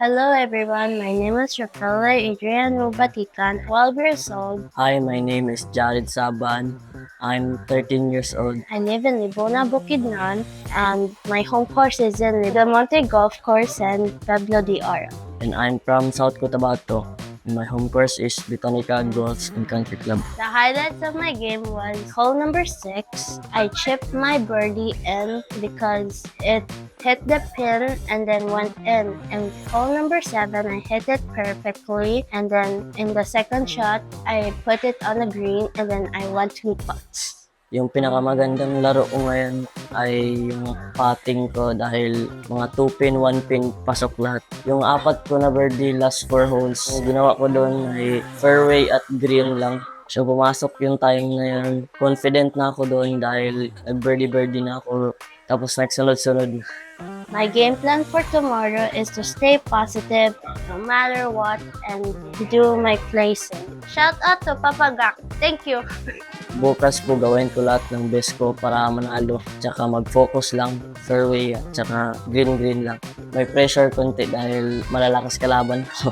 Hello everyone, my name is Rafaela Adrian Rubatican, 12 years old. Hi, my name is Jared Saban. I'm 13 years old. I live in Libona, Bukidnon, and my home course is in Del Monte Golf Course and Pueblo de Oro. And I'm from South Cotabato. And my home course is Botanica Golf and Country Club. The highlights of my game was hole number 6. I chipped my birdie in because it hit the pin and then went in. And hole number 7, I hit it perfectly. And then in the second shot, I put it on the green and then I went 2 putts. Yung pinakamagandang laro ko ngayon ay yung putting ko dahil mga 2 pin, 1 pin, pasok lahat. Yung 4 ko na birdie last 4 holes, ginawa ko doon ay fairway at green lang. So pumasok yung time na yun. Confident na ako doon dahil birdie na ako. Tapos nagsunod-sunod. My game plan for tomorrow is to stay positive no matter what and do my placing. Shout out to Papa Gak. Thank you. Bukas po gawin ko lahat ng best ko para manalo. Tsaka mag-focus lang, fairway at tsaka green lang. May pressure konti dahil malalakas kalaban ko.